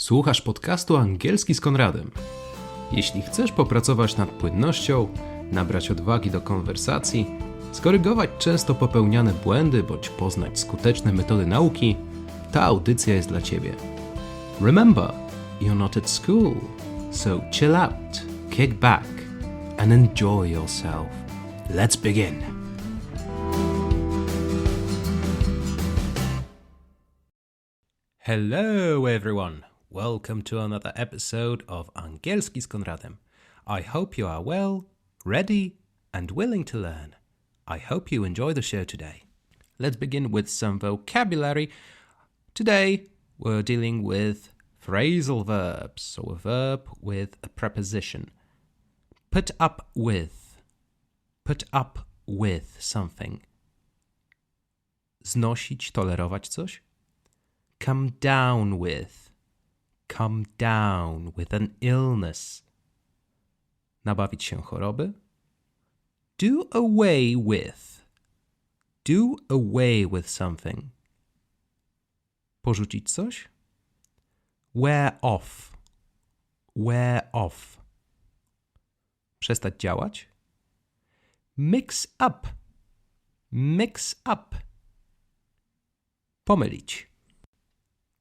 Słuchasz podcastu Angielski z Konradem. Jeśli chcesz popracować nad płynnością, nabrać odwagi do konwersacji, skorygować często popełniane błędy bądź poznać skuteczne metody nauki, ta audycja jest dla Ciebie. Remember, you're not at school, so chill out, kick back and enjoy yourself. Let's begin. Hello everyone. Welcome to another episode of Angielski z Konradem. I hope you are well, ready, and willing to learn. I hope you enjoy the show today. Let's begin with some vocabulary. Today, we're dealing with phrasal verbs, so a verb with a preposition. Put up with something. Znosić, tolerować coś. Come down with an illness. Nabawić się choroby. Do away with something. Porzucić coś. Wear off. Przestać działać. Mix up. Pomylić.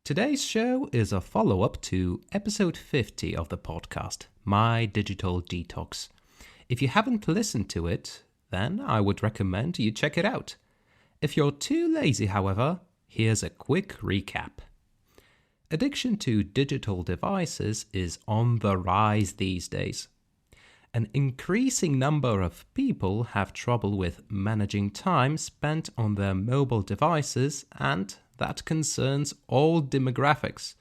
Today's show is a follow-up to episode 50 of the podcast, My Digital Detox. If you haven't listened to it, then I would recommend you check it out. If you're too lazy, however, here's a quick recap. Addiction to digital devices is on the rise these days. An increasing number of people have trouble with managing time spent on their mobile devices, and that concerns all demographics,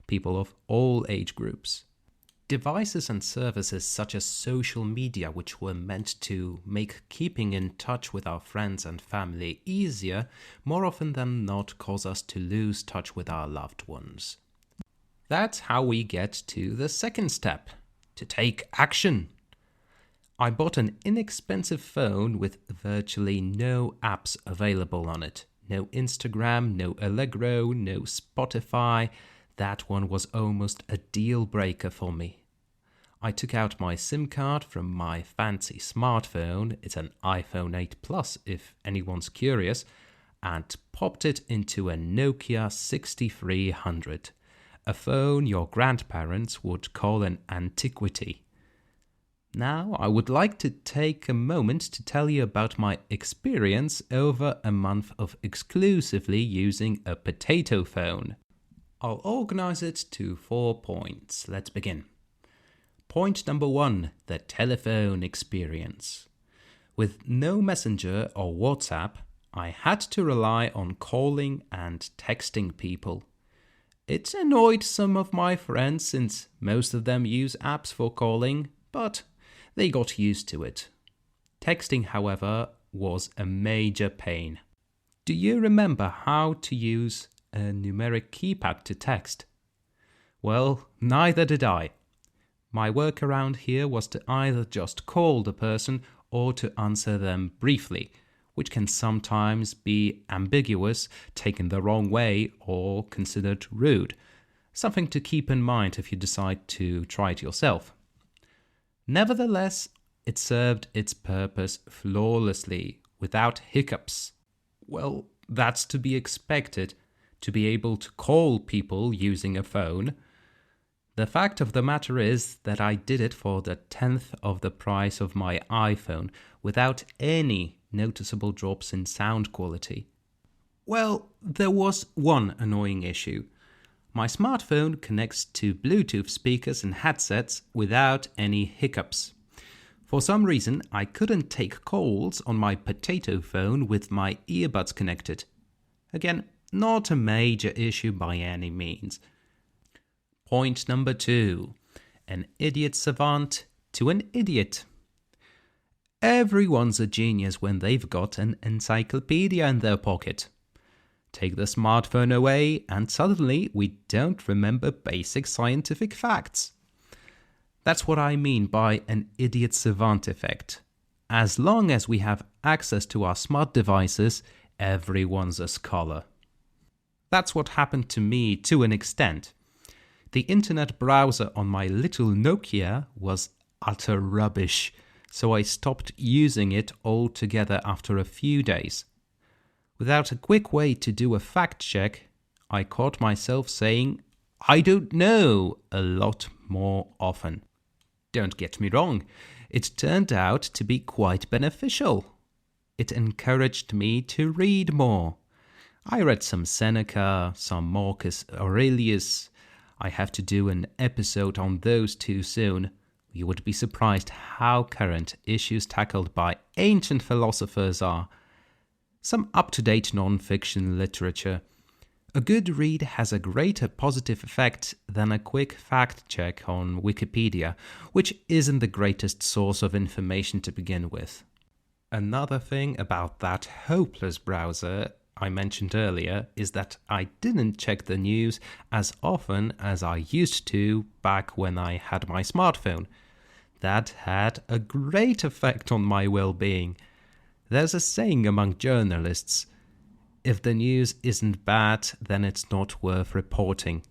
people of all age groups. Devices and services such as social media, which were meant to make keeping in touch with our friends and family easier, more often than not cause us to lose touch with our loved ones. That's how we get to the second step, to take action. I bought an inexpensive phone with virtually no apps available on it. No Instagram, no Allegro, no Spotify. That one was almost a deal breaker for me. I took out my SIM card from my fancy smartphone, it's an iPhone 8 Plus if anyone's curious, and popped it into a Nokia 6300, a phone your grandparents would call an antiquity. Now, I would like to take a moment to tell you about my experience over a month of exclusively using a potato phone. I'll organize it to 4 points. Let's begin. Point number 1, the telephone experience. With no Messenger or WhatsApp, I had to rely on calling and texting people. It annoyed some of my friends since most of them use apps for calling, but they got used to it. Texting, however, was a major pain. Do you remember how to use a numeric keypad to text? Well, neither did I. My workaround here was to either just call the person or to answer them briefly, which can sometimes be ambiguous, taken the wrong way, or considered rude. Something to keep in mind if you decide to try it yourself. Nevertheless, it served its purpose flawlessly, without hiccups. Well, that's to be expected, to be able to call people using a phone. The fact of the matter is that I did it for the 10th of the price of my iPhone, without any noticeable drops in sound quality. Well, there was one annoying issue. My smartphone connects to Bluetooth speakers and headsets without any hiccups. For some reason, I couldn't take calls on my potato phone with my earbuds connected. Again, not a major issue by any means. Point number 2. An idiot savant to an idiot. Everyone's a genius when they've got an encyclopedia in their pocket. Take the smartphone away and suddenly we don't remember basic scientific facts. That's what I mean by an idiot savant effect. As long as we have access to our smart devices, everyone's a scholar. That's what happened to me to an extent. The internet browser on my little Nokia was utter rubbish, so I stopped using it altogether after a few days. Without a quick way to do a fact check, I caught myself saying, "I don't know," a lot more often. Don't get me wrong, it turned out to be quite beneficial. It encouraged me to read more. I read some Seneca, some Marcus Aurelius. I have to do an episode on those too soon. You would be surprised how current issues tackled by ancient philosophers are. Some up-to-date non-fiction literature. A good read has a greater positive effect than a quick fact check on Wikipedia, which isn't the greatest source of information to begin with. Another thing about that hopeless browser I mentioned earlier is that I didn't check the news as often as I used to back when I had my smartphone. That had a great effect on my well-being. There's a saying among journalists, if the news isn't bad, then it's not worth reporting.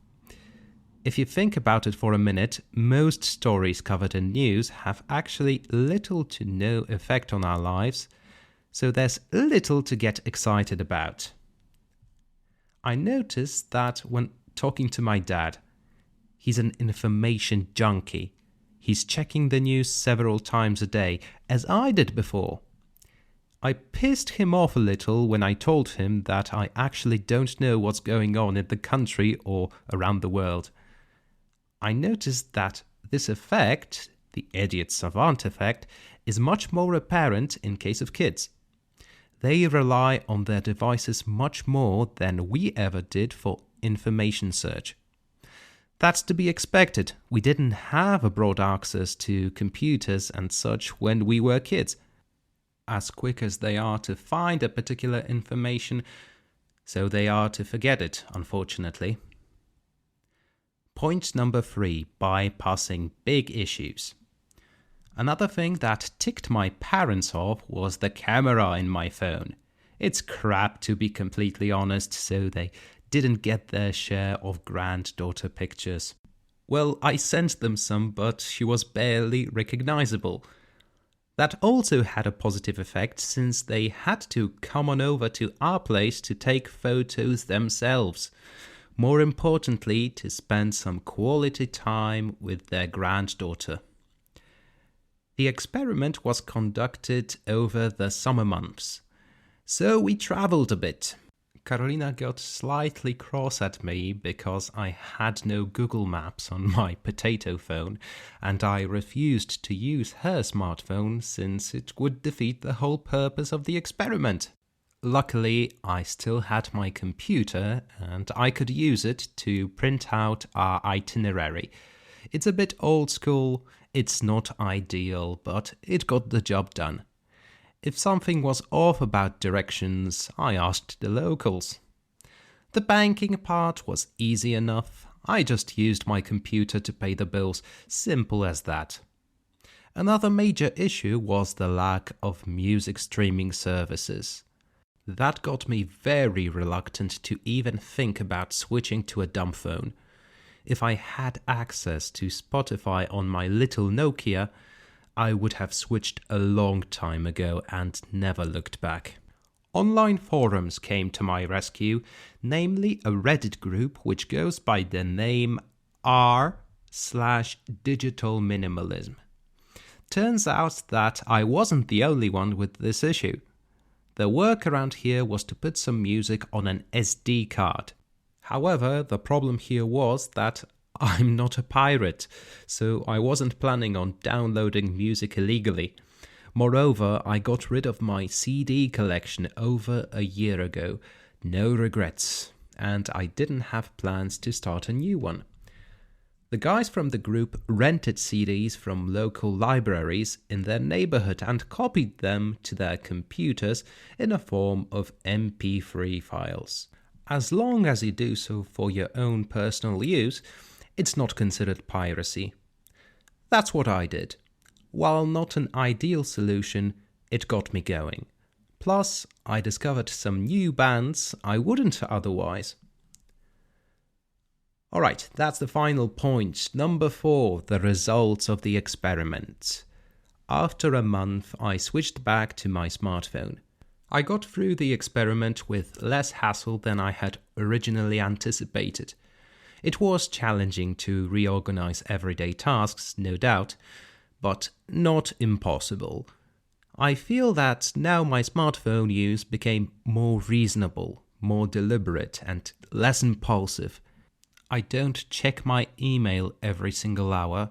If you think about it for a minute, most stories covered in news have actually little to no effect on our lives, so there's little to get excited about. I noticed that when talking to my dad, he's an information junkie. He's checking the news several times a day, as I did before. I pissed him off a little when I told him that I actually don't know what's going on in the country or around the world. I noticed that this effect, the idiot savant effect, is much more apparent in case of kids. They rely on their devices much more than we ever did for information search. That's to be expected. We didn't have a broad access to computers and such when we were kids. As quick as they are to find a particular information, so they are to forget it, unfortunately. Point number 3, bypassing big issues. Another thing that ticked my parents off was the camera in my phone. It's crap, to be completely honest, so they didn't get their share of granddaughter pictures. Well, I sent them some, but she was barely recognizable. That also had a positive effect since they had to come on over to our place to take photos themselves. More importantly, to spend some quality time with their granddaughter. The experiment was conducted over the summer months, so we traveled a bit. Carolina got slightly cross at me because I had no Google Maps on my potato phone, and I refused to use her smartphone since it would defeat the whole purpose of the experiment. Luckily, I still had my computer and I could use it to print out our itinerary. It's a bit old school, it's not ideal, but it got the job done. If something was off about directions, I asked the locals. The banking part was easy enough. I just used my computer to pay the bills, simple as that. Another major issue was the lack of music streaming services. That got me very reluctant to even think about switching to a dumb phone. If I had access to Spotify on my little Nokia, I would have switched a long time ago and never looked back. Online forums came to my rescue, namely a Reddit group which goes by the name r/digital minimalism. Turns out that I wasn't the only one with this issue. The workaround here was to put some music on an SD card. However, the problem here was that I'm not a pirate, so I wasn't planning on downloading music illegally. Moreover, I got rid of my CD collection over a year ago. No regrets. And I didn't have plans to start a new one. The guys from the group rented CDs from local libraries in their neighborhood and copied them to their computers in a form of MP3 files. As long as you do so for your own personal use, it's not considered piracy. That's what I did. While not an ideal solution, it got me going. Plus, I discovered some new bands I wouldn't otherwise. Alright, that's the final point. Number 4, the results of the experiment. After a month, I switched back to my smartphone. I got through the experiment with less hassle than I had originally anticipated. It was challenging to reorganize everyday tasks, no doubt, but not impossible. I feel that now my smartphone use became more reasonable, more deliberate, and less impulsive. I don't check my email every single hour.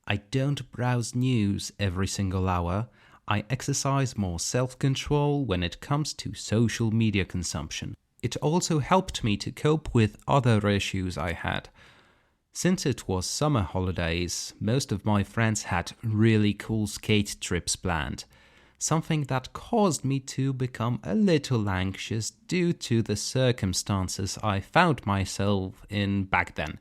I don't browse news every single hour. I exercise more self-control when it comes to social media consumption. It also helped me to cope with other issues I had. Since it was summer holidays, most of my friends had really cool skate trips planned, something that caused me to become a little anxious due to the circumstances I found myself in back then.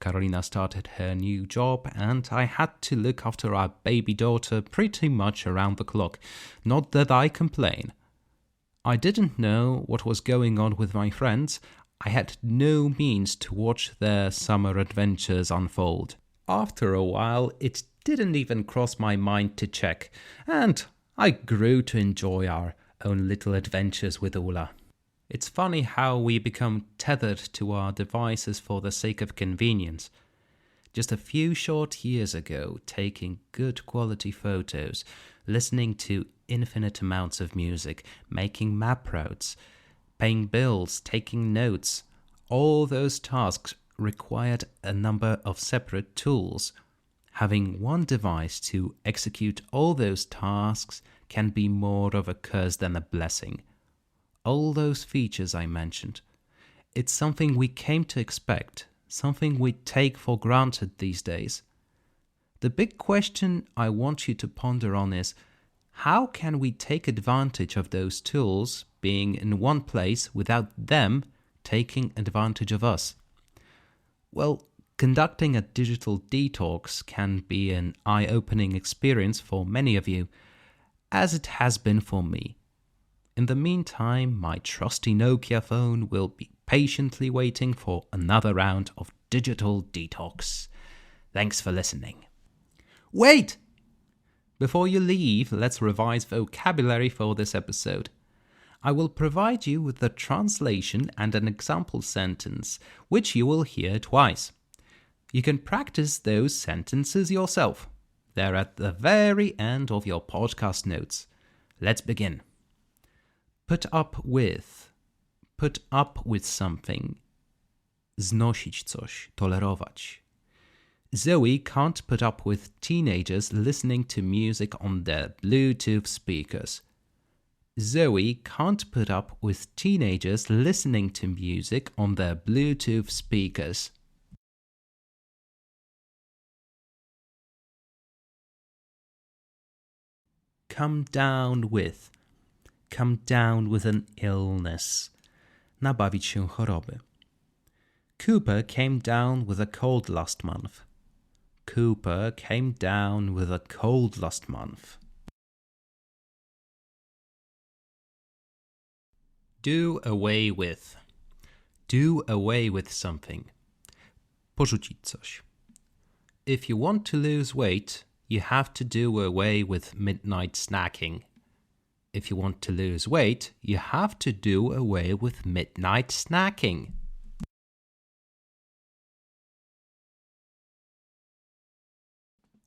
Karolina started her new job and I had to look after our baby daughter pretty much around the clock. Not that I complain. I didn't know what was going on with my friends. I had no means to watch their summer adventures unfold. After a while, it didn't even cross my mind to check, and I grew to enjoy our own little adventures with Ula. It's funny how we become tethered to our devices for the sake of convenience. Just a few short years ago, taking good quality photos, listening to infinite amounts of music, making map routes, paying bills, taking notes, all those tasks required a number of separate tools. Having one device to execute all those tasks can be more of a curse than a blessing. All those features I mentioned, it's something we came to expect, something we take for granted these days. The big question I want you to ponder on is, how can we take advantage of those tools being in one place without them taking advantage of us? Well, conducting a digital detox can be an eye-opening experience for many of you, as it has been for me. In the meantime, my trusty Nokia phone will be patiently waiting for another round of digital detox. Thanks for listening. Wait! Before you leave, let's revise vocabulary for this episode. I will provide you with the translation and an example sentence, which you will hear twice. You can practice those sentences yourself. They're at the very end of your podcast notes. Let's begin. Put up with. Put up with something. Znosić coś, tolerować. Zoe can't put up with teenagers listening to music on their Bluetooth speakers. Zoe can't put up with teenagers listening to music on their Bluetooth speakers. Come down with. Come down with an illness. Nabawić się choroby. Cooper came down with a cold last month. Cooper came down with a cold last month. Do away with. Do away with something. Porzucić coś. If you want to lose weight, you have to do away with midnight snacking. If you want to lose weight, you have to do away with midnight snacking.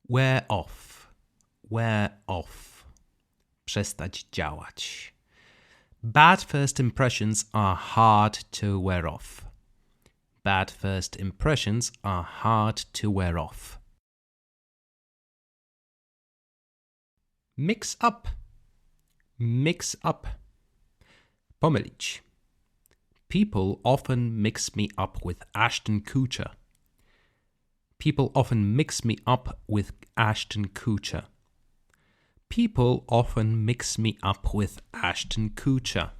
Wear off. Wear off. Przestać działać. Bad first impressions are hard to wear off. Bad first impressions are hard to wear off. Mix up. Mix up. Pomylić. People often mix me up with Ashton Kutcher. People often mix me up with Ashton Kutcher. People often mix me up with Ashton Kutcher.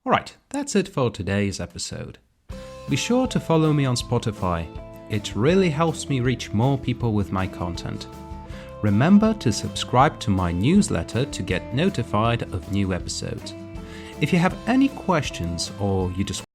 Alright, that's it for today's episode. Be sure to follow me on Spotify. It really helps me reach more people with my content. Remember to subscribe to my newsletter to get notified of new episodes. If you have any questions or you just